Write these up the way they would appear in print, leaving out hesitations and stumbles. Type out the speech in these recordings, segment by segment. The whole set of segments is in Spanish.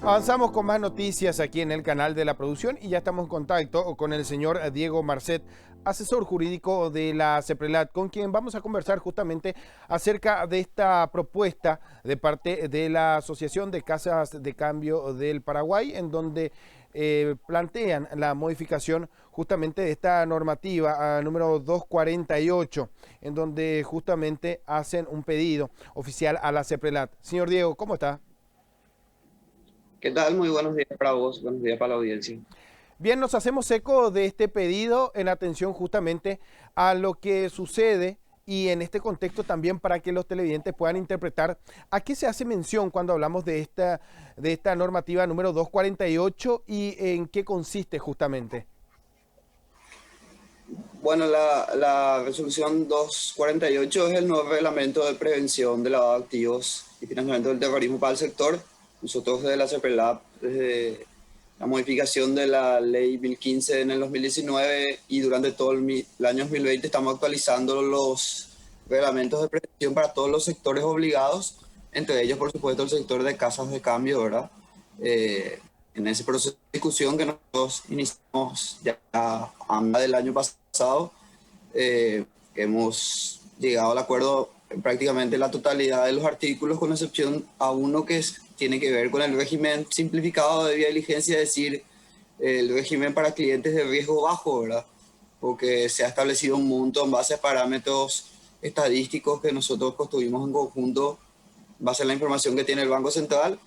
Avanzamos con más noticias aquí en el canal de la producción y ya estamos en contacto con el señor Diego Marcet, asesor jurídico de la CEPRELAT, con quien vamos a conversar justamente acerca de esta propuesta de parte de la Asociación de Casas de Cambio del Paraguay, en donde plantean la modificación justamente de esta normativa número 248, en donde justamente hacen un pedido oficial a la CEPRELAT. Señor Diego, ¿cómo está? ¿Qué tal? Muy buenos días para vos, buenos días para la audiencia. Bien, nos hacemos eco de este pedido en atención justamente a lo que sucede y en este contexto también para que los televidentes puedan interpretar a qué se hace mención cuando hablamos de esta normativa número 248 y en qué consiste justamente. Bueno, la resolución 248 es el nuevo reglamento de prevención de lavado de activos y financiamiento del terrorismo para el sector. Nosotros desde la CEPRELAB, desde la modificación de la ley 1015 en el 2019 y durante todo el año 2020 estamos actualizando los reglamentos de prevención para todos los sectores obligados, entre ellos, por supuesto, el sector de casas de cambio, ¿verdad? En ese proceso de discusión que nosotros iniciamos ya a del año pasado, hemos llegado al acuerdo en prácticamente la totalidad de los artículos, con excepción a uno que tiene que ver con el régimen simplificado de vía diligencia, es decir, el régimen para clientes de riesgo bajo, ¿verdad? Porque se ha establecido un monto en base a parámetros estadísticos que nosotros construimos en conjunto, en base a la información que tiene el Banco Central,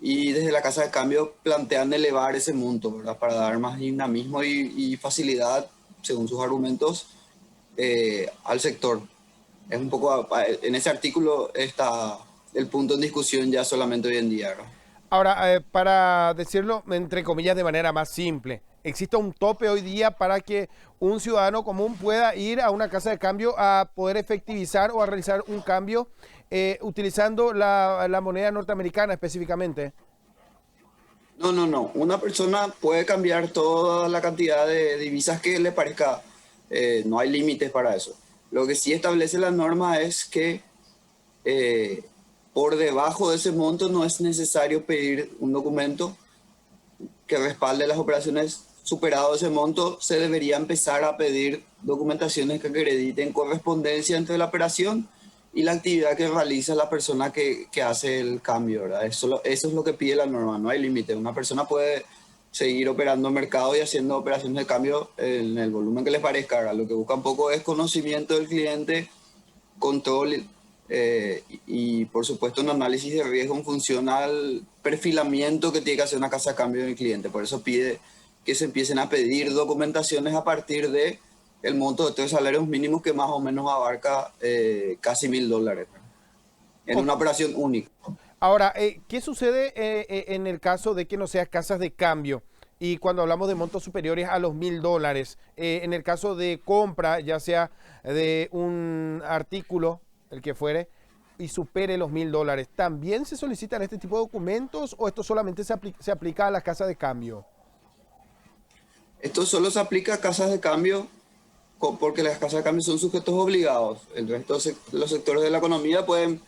y desde la Casa de Cambio plantean elevar ese monto, ¿verdad? Para dar más dinamismo y facilidad, según sus argumentos, al sector. Es un poco, en ese artículo está el punto en discusión ya solamente hoy en día, ¿verdad? Ahora, para decirlo entre comillas de manera más simple, ¿existe un tope hoy día para que un ciudadano común pueda ir a una casa de cambio a poder efectivizar o a realizar un cambio utilizando la moneda norteamericana específicamente? No, no, no. Una persona puede cambiar toda la cantidad de divisas que le parezca. No hay límites para eso. Lo que sí establece la norma es que eh, por debajo de ese monto no es necesario pedir un documento que respalde las operaciones. Superado ese monto, se debería empezar a pedir documentaciones que acrediten correspondencia entre la operación y la actividad que realiza la persona que hace el cambio, ¿verdad? Eso es lo que pide la norma, no hay límite. Una persona puede seguir operando en mercado y haciendo operaciones de cambio en el volumen que les parezca, ¿verdad? Lo que busca un poco es conocimiento del cliente, control, y por supuesto un análisis de riesgo en función al perfilamiento que tiene que hacer una casa de cambio del cliente. Por eso pide que se empiecen a pedir documentaciones a partir de el monto de 3 salarios mínimos, que más o menos abarca casi $1.000 en Ok. una operación única. Ahora, ¿qué sucede en el caso de que no sea casas de cambio? Y cuando hablamos de montos superiores a los $1.000, en el caso de compra, ya sea de un artículo, el que fuere, y supere los $1.000, ¿también se solicitan este tipo de documentos o esto solamente se aplica a las casas de cambio? Esto solo se aplica a casas de cambio porque las casas de cambio son sujetos obligados. El resto de los sectores de la economía pueden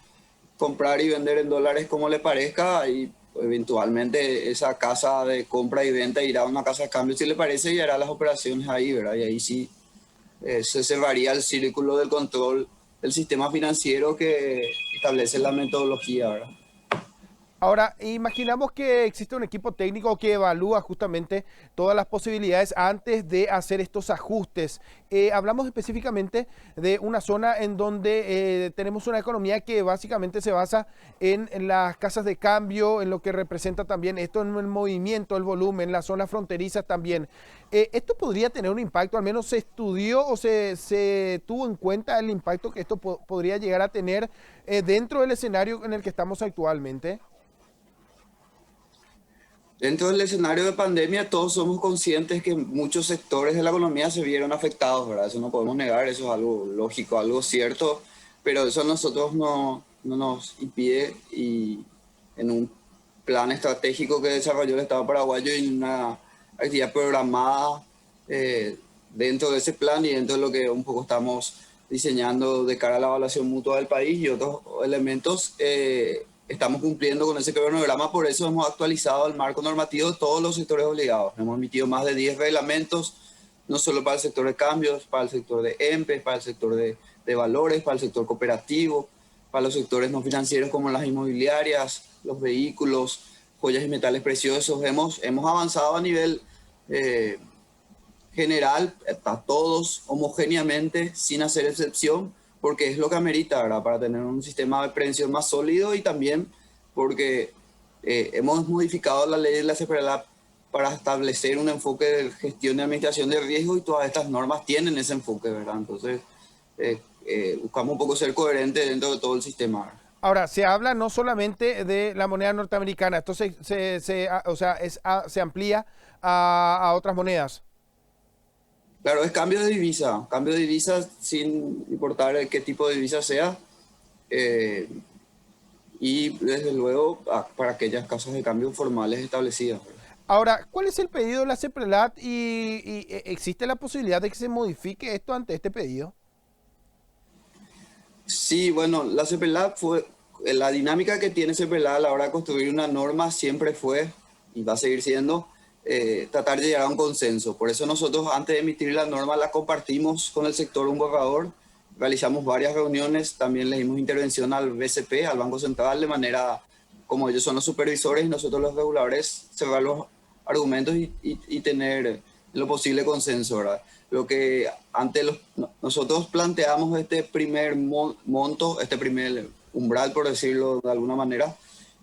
comprar y vender en dólares como le parezca, y eventualmente esa casa de compra y venta irá a una casa de cambio si le parece y hará las operaciones ahí, ¿verdad? Y ahí sí se cerraría el círculo del control del sistema financiero que establece la metodología, ¿verdad? Ahora, imaginamos que existe un equipo técnico que evalúa justamente todas las posibilidades antes de hacer estos ajustes. Hablamos específicamente de una zona en donde tenemos una economía que básicamente se basa en las casas de cambio, en lo que representa también esto en el movimiento, el volumen, las zonas fronterizas también. ¿Esto podría tener un impacto? ¿Al menos se estudió o se tuvo en cuenta el impacto que esto podría llegar a tener dentro del escenario en el que estamos actualmente? Dentro del escenario de pandemia, todos somos conscientes que muchos sectores de la economía se vieron afectados, ¿verdad? Eso no podemos negar, eso es algo lógico, algo cierto, pero eso a nosotros no nos impide, y en un plan estratégico que desarrolló el Estado paraguayo y una actividad programada dentro de ese plan y dentro de lo que un poco estamos diseñando de cara a la evaluación mutua del país y otros elementos. estamos cumpliendo con ese cronograma, por eso hemos actualizado el marco normativo de todos los sectores obligados. Hemos emitido más de 10 reglamentos, no solo para el sector de cambios, para el sector de EMPES, para el sector de valores, para el sector cooperativo, para los sectores no financieros como las inmobiliarias, los vehículos, joyas y metales preciosos. Hemos avanzado a nivel general, a todos homogéneamente, sin hacer excepción, porque es lo que amerita, ¿verdad? Para tener un sistema de prevención más sólido y también porque hemos modificado la ley de la CEPRELAP para establecer un enfoque de gestión y administración de riesgo y todas estas normas tienen ese enfoque, ¿verdad? Entonces, buscamos un poco ser coherentes dentro de todo el sistema, ¿verdad? Ahora, se habla no solamente de la moneda norteamericana, esto o sea, se amplía a otras monedas. Claro, es cambio de divisa sin importar qué tipo de divisa sea. eh, y desde luego para aquellas casas de cambio formales establecidas, ¿verdad? Ahora, ¿cuál es el pedido de la CEPRELAT y existe la posibilidad de que se modifique esto ante este pedido? Sí, bueno, la CEPELAC fue, la dinámica que tiene CEPELAC a la hora de construir una norma siempre fue, y va a seguir siendo, tratar de llegar a un consenso. Por eso nosotros antes de emitir la norma la compartimos con el sector un borrador, realizamos varias reuniones, también le dimos intervención al BCP, al Banco Central, de manera, como ellos son los supervisores y nosotros los reguladores, cerrar los argumentos y tener lo posible consenso, ¿verdad? Lo que nosotros planteamos este primer monto, este primer umbral, por decirlo de alguna manera,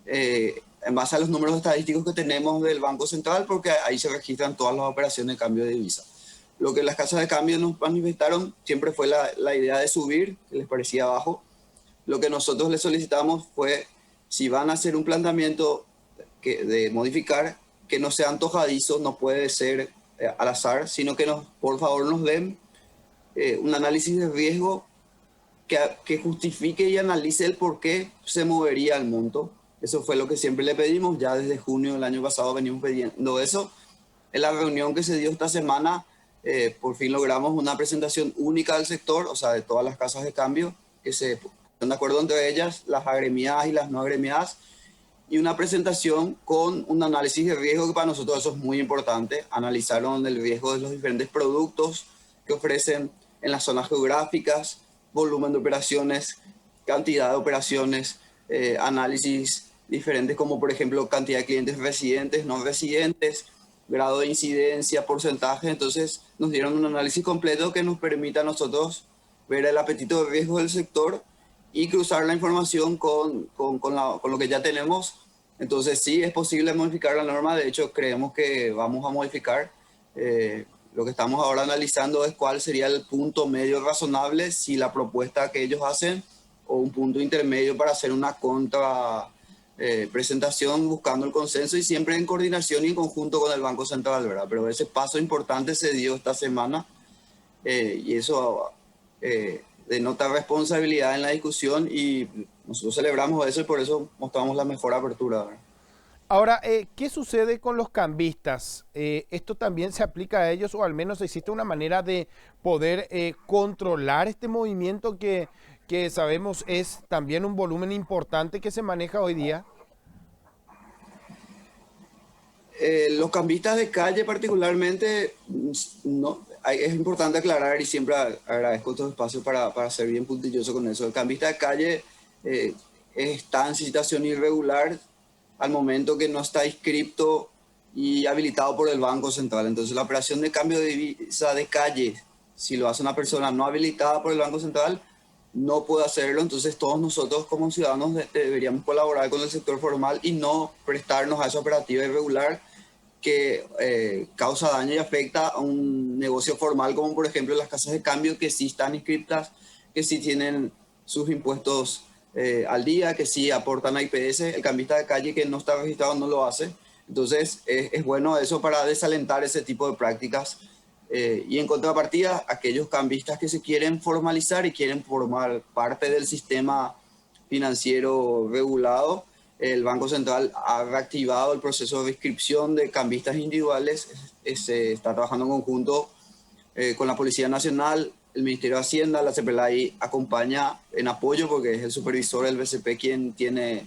en base a los números estadísticos que tenemos del Banco Central, porque ahí se registran todas las operaciones de cambio de divisa. Lo que las casas de cambio nos manifestaron siempre fue la idea de subir, que les parecía bajo. Lo que nosotros les solicitamos fue, si van a hacer un planteamiento de modificar, que no sea antojadizo, no puede ser al azar, sino que por favor nos den un análisis de riesgo que justifique y analice el por qué se movería el monto. Eso fue lo que siempre le pedimos, ya desde junio del año pasado venimos pidiendo eso. En la reunión que se dio esta semana, por fin logramos una presentación única del sector, o sea, de todas las casas de cambio, que se están de acuerdo entre ellas, las agremiadas y las no agremiadas, y una presentación con un análisis de riesgo que para nosotros eso es muy importante. Analizaron el riesgo de los diferentes productos que ofrecen en las zonas geográficas, volumen de operaciones, cantidad de operaciones, análisis diferentes como por ejemplo cantidad de clientes residentes, no residentes, grado de incidencia, porcentaje. Entonces nos dieron un análisis completo que nos permite a nosotros ver el apetito de riesgo del sector y cruzar la información con lo que ya tenemos. Entonces sí, es posible modificar la norma. De hecho, creemos que vamos a modificar. Lo que estamos ahora analizando es cuál sería el punto medio razonable, si la propuesta que ellos hacen o un punto intermedio para hacer una contra presentación buscando el consenso y siempre en coordinación y en conjunto con el Banco Central, ¿verdad? Pero ese paso importante se dio esta semana y eso denota responsabilidad en la discusión y nosotros celebramos eso y por eso mostramos la mejor apertura, ¿verdad? Ahora, ¿qué sucede con los cambistas? ¿Esto también se aplica a ellos o al menos existe una manera de poder controlar este movimiento que sabemos es también un volumen importante que se maneja hoy día? Los cambistas de calle particularmente, no, es importante aclarar y siempre agradezco estos espacios para ser bien puntilloso con eso. El cambista de calle está en situación irregular al momento que no está inscripto y habilitado por el Banco Central. Entonces la operación de cambio de divisa de calle, si lo hace una persona no habilitada por el Banco Central, no puede hacerlo. Entonces todos nosotros como ciudadanos deberíamos colaborar con el sector formal y no prestarnos a esa operativa irregular que causa daño y afecta a un negocio formal como por ejemplo las casas de cambio que sí están inscritas, que sí tienen sus impuestos al día, que sí aportan a IPS. El cambista de calle que no está registrado no lo hace. Entonces es bueno eso para desalentar ese tipo de prácticas. Y en contrapartida, aquellos cambistas que se quieren formalizar y quieren formar parte del sistema financiero regulado, el Banco Central ha reactivado el proceso de inscripción de cambistas individuales. Se está trabajando en conjunto con la Policía Nacional, el Ministerio de Hacienda. La CEPELAI acompaña en apoyo porque es el supervisor del BCP quien tiene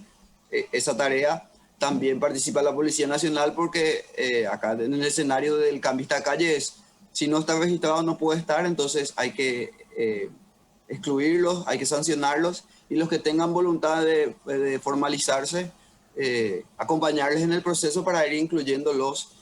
esa tarea. También participa la Policía Nacional porque acá en el escenario del cambista de calle es, si no está registrado no puede estar, entonces hay que excluirlos, hay que sancionarlos y los que tengan voluntad de formalizarse, acompañarles en el proceso para ir incluyéndolos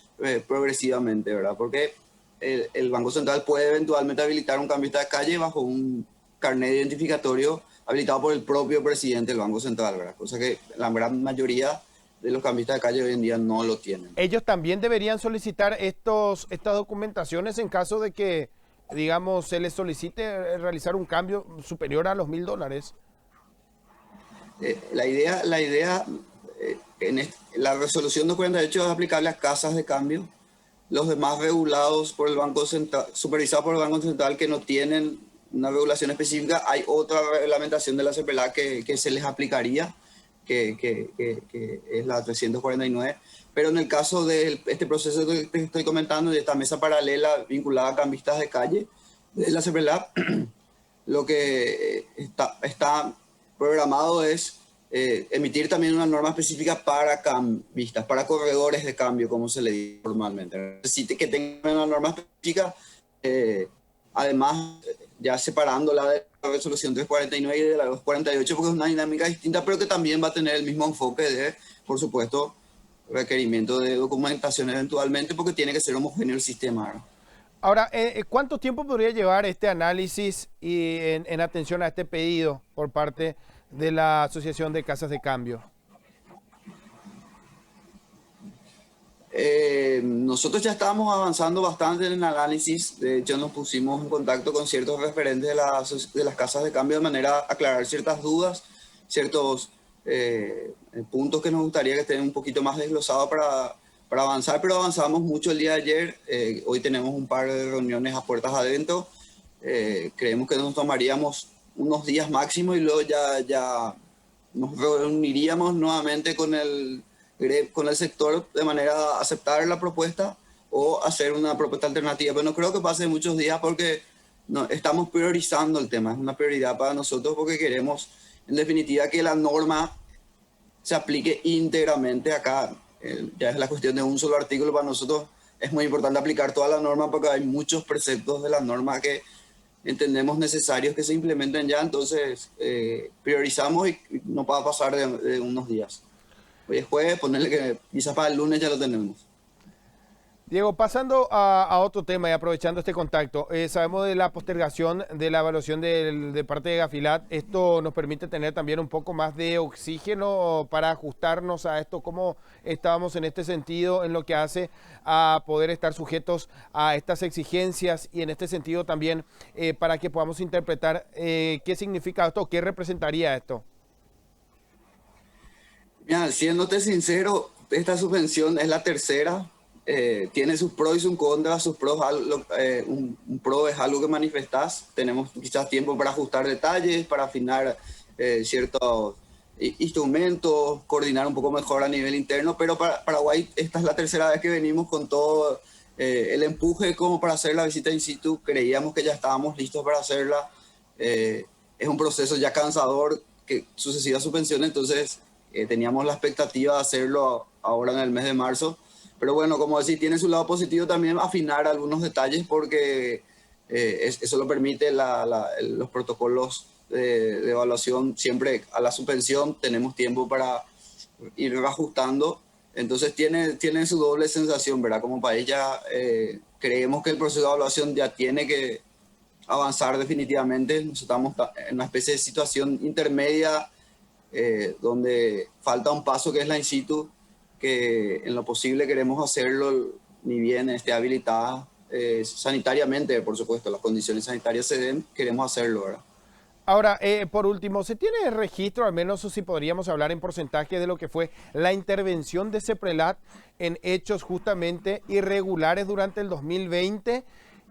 progresivamente, ¿verdad? Porque el Banco Central puede eventualmente habilitar un cambista de calle bajo un carnet identificatorio habilitado por el propio presidente del Banco Central, ¿verdad? Cosa que la gran mayoría de los cambistas de calle hoy en día no lo tienen. Ellos también deberían solicitar estas documentaciones en caso de que, digamos, se les solicite realizar un cambio superior a los $1.000. La resolución 248 es aplicable a casas de cambio. Los demás regulados por el Banco Central, supervisados por el Banco Central que no tienen una regulación específica, hay otra reglamentación de la CPLAC que se les aplicaría, que es la 349. Pero en el caso de este proceso que te estoy comentando, de esta mesa paralela vinculada a cambistas de calle, de la CPLAC, lo que está programado es emitir también una norma específica para cambistas, para corredores de cambio, como se le dice formalmente. Necesite que tenga una norma específica, además, ya separándola de la resolución 349 y de la 248, porque es una dinámica distinta, pero que también va a tener el mismo enfoque de, por supuesto, requerimiento de documentación eventualmente, porque tiene que ser homogéneo el sistema, ¿no? Ahora, ¿cuánto tiempo podría llevar este análisis y en atención a este pedido por parte de la Asociación de Casas de Cambio? Nosotros ya estábamos avanzando bastante en el análisis. De hecho, nos pusimos en contacto con ciertos referentes de las casas de cambio de manera a aclarar ciertas dudas, ciertos puntos que nos gustaría que estén un poquito más desglosados para avanzar, pero avanzamos mucho el día de ayer. Hoy tenemos un par de reuniones a puertas adentro. Creemos que nos tomaríamos unos días máximo y luego ya nos reuniríamos nuevamente con el sector de manera a aceptar la propuesta o hacer una propuesta alternativa. Pero no creo que pase muchos días porque no, estamos priorizando el tema. Es una prioridad para nosotros porque queremos, en definitiva, que la norma se aplique íntegramente acá. Ya es la cuestión de un solo artículo. Para nosotros es muy importante aplicar toda la norma porque hay muchos preceptos de la norma que entendemos necesarios que se implementen ya. Entonces, priorizamos y no va a pasar de unos días. Hoy es jueves, ponerle que quizás para el lunes ya lo tenemos. Diego, pasando a otro tema y aprovechando este contacto, sabemos de la postergación de la evaluación de parte de Gafilat. Esto nos permite tener también un poco más de oxígeno para ajustarnos a esto, cómo estábamos en este sentido, en lo que hace a poder estar sujetos a estas exigencias y en este sentido también para que podamos interpretar qué significa esto, qué representaría esto. Mira, siéndote sincero, esta subvención es la tercera. Tiene sus pros y sus contras. Sus pros, un pro es algo que manifestás. Tenemos quizás tiempo para ajustar detalles, para afinar ciertos instrumentos, coordinar un poco mejor a nivel interno. Pero para Paraguay, esta es la tercera vez que venimos con todo el empuje como para hacer la visita in situ. Creíamos que ya estábamos listos para hacerla. Es un proceso ya cansador, que sucesivas subvenciones, entonces teníamos la expectativa de hacerlo ahora en el mes de marzo. Pero bueno, como decir, tiene su lado positivo también afinar algunos detalles porque eso lo permite los protocolos de evaluación. Siempre a la suspensión tenemos tiempo para ir ajustando. Entonces tiene su doble sensación, ¿verdad? Como país ya creemos que el proceso de evaluación ya tiene que avanzar definitivamente. Nosotros estamos en una especie de situación intermedia donde falta un paso que es la in situ, que en lo posible queremos hacerlo ni bien esté habilitada sanitariamente, por supuesto, las condiciones sanitarias se den, queremos hacerlo, ¿verdad? Ahora, por último, ¿se tiene registro, al menos si podríamos hablar en porcentaje, de lo que fue la intervención de CEPRELAT en hechos justamente irregulares durante el 2020?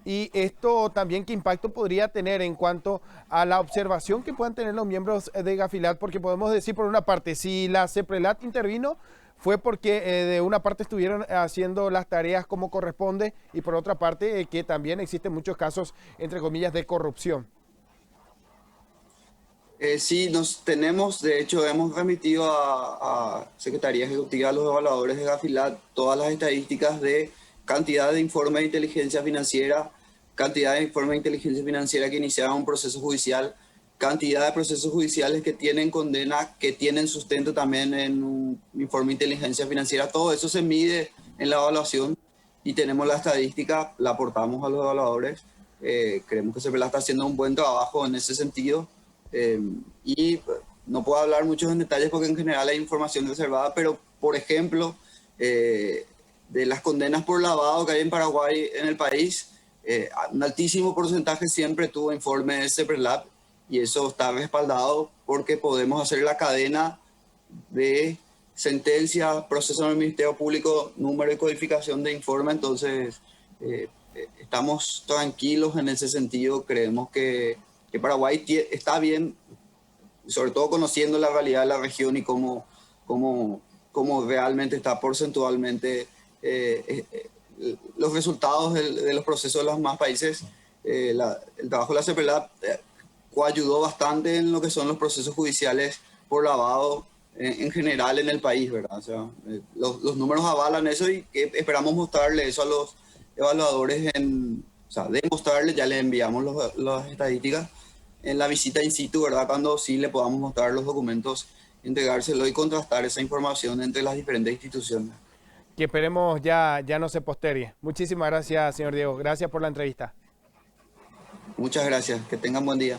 Y esto también, ¿qué impacto podría tener en cuanto a la observación que puedan tener los miembros de Gafilat? Porque podemos decir, por una parte, si la CEPRELAT intervino, fue porque de una parte estuvieron haciendo las tareas como corresponde y por otra parte que también existen muchos casos, entre comillas, de corrupción. Sí, de hecho, hemos remitido a Secretaría Ejecutiva, a los evaluadores de Gafilat, todas las estadísticas de cantidad de informes de inteligencia financiera, cantidad de informes de inteligencia financiera que iniciaron un proceso judicial, cantidad de procesos judiciales que tienen condena, que tienen sustento también en un informe de inteligencia financiera. Todo eso se mide en la evaluación y tenemos la estadística, la aportamos a los evaluadores. Creemos que CEPELAT está haciendo un buen trabajo en ese sentido. Eh, y no puedo hablar muchos en detalles porque en general hay información reservada, pero por ejemplo, de las condenas por lavado que hay en Paraguay, en el país, un altísimo porcentaje siempre tuvo informe de CEPELAT y eso está respaldado porque podemos hacer la cadena de sentencia, proceso en el Ministerio Público, número y codificación de informe. Entonces, estamos tranquilos en ese sentido. Creemos que Paraguay está bien, sobre todo conociendo la realidad de la región y cómo realmente está porcentualmente los resultados de los procesos de los demás países. El trabajo de la CEPELAT coayudó bastante en lo que son los procesos judiciales por lavado en general en el país, ¿verdad? O sea, los números avalan eso y que esperamos mostrarle eso a los evaluadores o sea, demostrarle, ya les enviamos las estadísticas en la visita in situ, ¿verdad? Cuando sí le podamos mostrar los documentos, entregárselo y contrastar esa información entre las diferentes instituciones. Que esperemos ya no se postergue. Muchísimas gracias, señor Diego. Gracias por la entrevista. Muchas gracias, que tengan buen día.